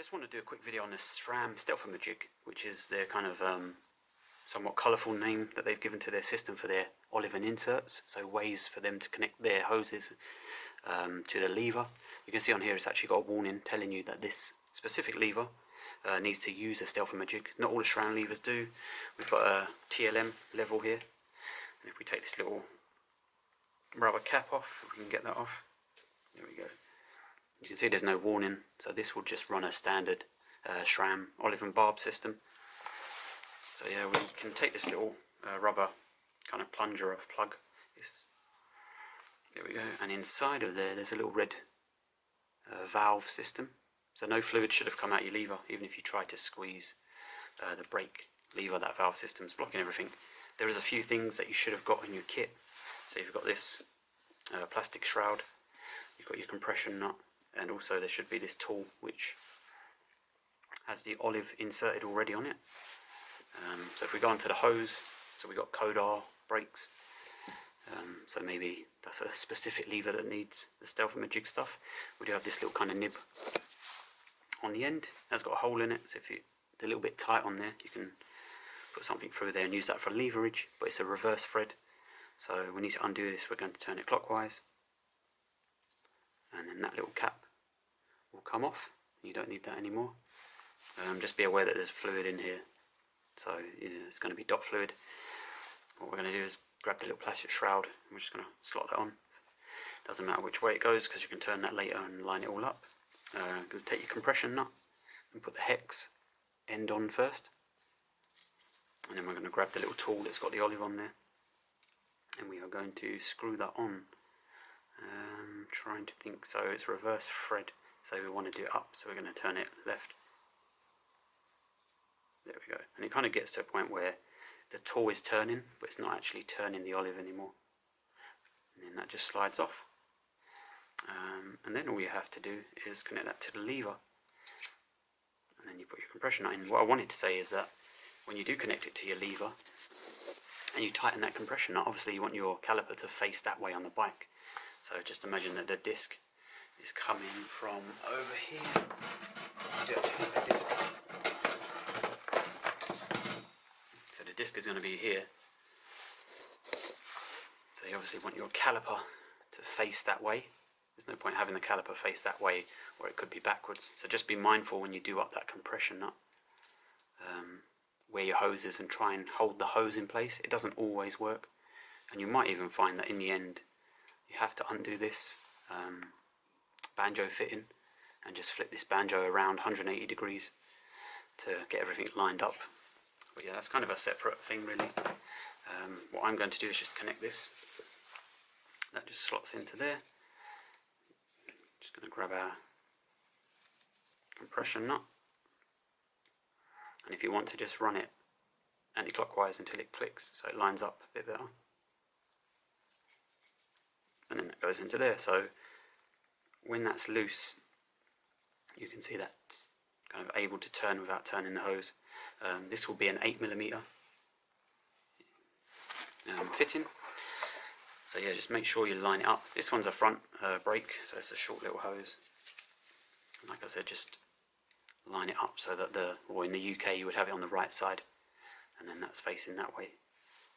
just want to do a quick video on this SRAM StealthAMajig, which is their kind of somewhat colourful name that they've given to their system for their olive inserts, so ways for them to connect their hoses to the lever. You can see on here it's actually got a warning telling you that this specific lever needs to use a StealthAMajig. Not all the SRAM levers do. We've got a TLM level here, and if we take this little rubber cap off, we can get that off. There we go. You can see there's no warning, so this will just run a standard SRAM olive and barb system. So yeah, we can take this little rubber kind of plunger of plug. There we go, and inside of there's a little red valve system. So no fluid should have come out your lever, even if you try to squeeze the brake lever. That valve system's blocking everything. There is a few things that you should have got in your kit. So you've got this plastic shroud, you've got your compression nut, and also there should be this tool which has the olive inserted already on it. So if we go onto the hose, so we've got Kodar brakes, so maybe that's a specific lever that needs the StealthAMajig stuff. We do have this little kind of nib on the end. That's got a hole in it, so if it's a little bit tight on there, you can put something through there and use that for leverage, but it's a reverse thread. So we need to undo this. We're going to turn it clockwise, and then that little cap will come off. You don't need that anymore. Just be aware that there's fluid in here, so it's going to be dot fluid. What we're going to do is grab the little plastic shroud, and we're just going to slot that on. Doesn't matter which way it goes, because you can turn that later and line it all up. Take your compression nut and put the hex end on first, and then we're going to grab the little tool that's got the olive on there, and we are going to screw that on. Trying to think, so it's reverse thread, so we want to do it up, so we're going to turn it left. There we go, and it kind of gets to a point where the tool is turning, but it's not actually turning the olive anymore, and then that just slides off. And then all you have to do is connect that to the lever, and then you put your compression nut in. What I wanted to say is that when you do connect it to your lever and you tighten that compression nut, obviously you want your caliper to face that way on the bike. So just imagine that the disc is coming from over here. So the disc is going to be here. So you obviously want your caliper to face that way. There's no point having the caliper face that way, or it could be backwards. So just be mindful when you do up that compression nut, where your hose is, and try and hold the hose in place. It doesn't always work, and you might even find that in the end you have to undo this banjo fitting and just flip this banjo around 180 degrees to get everything lined up. But yeah, that's kind of a separate thing really. What I'm going to do is just connect this. That just slots into there. Just going to grab our compression nut, and if you want to just run it anti-clockwise until it clicks so it lines up a bit better, and then it goes into there. So when that's loose, you can see that's kind of able to turn without turning the hose. This will be an 8mm fitting. So yeah, just make sure you line it up. This one's a front brake, so it's a short little hose. Like I said, just line it up so that or in the UK you would have it on the right side, and then that's facing that way.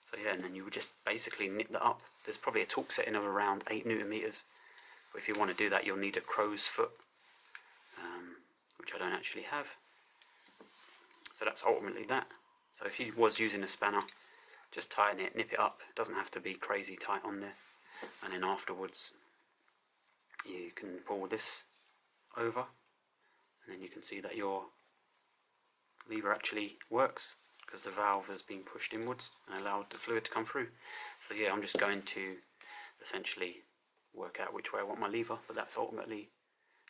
So yeah, and then you would just basically nip that up. There's probably a torque setting of around 8Nm, but if you want to do that you'll need a crow's foot, which I don't actually have. So that's ultimately that. So if you was using a spanner, just tighten it, nip it up. It doesn't have to be crazy tight on there, and then afterwards you can pull this over, and then you can see that your lever actually works because the valve has been pushed inwards and allowed the fluid to come through. So yeah, I'm just going to essentially work out which way I want my lever, but that's ultimately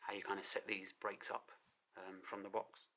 how you kind of set these brakes up from the box.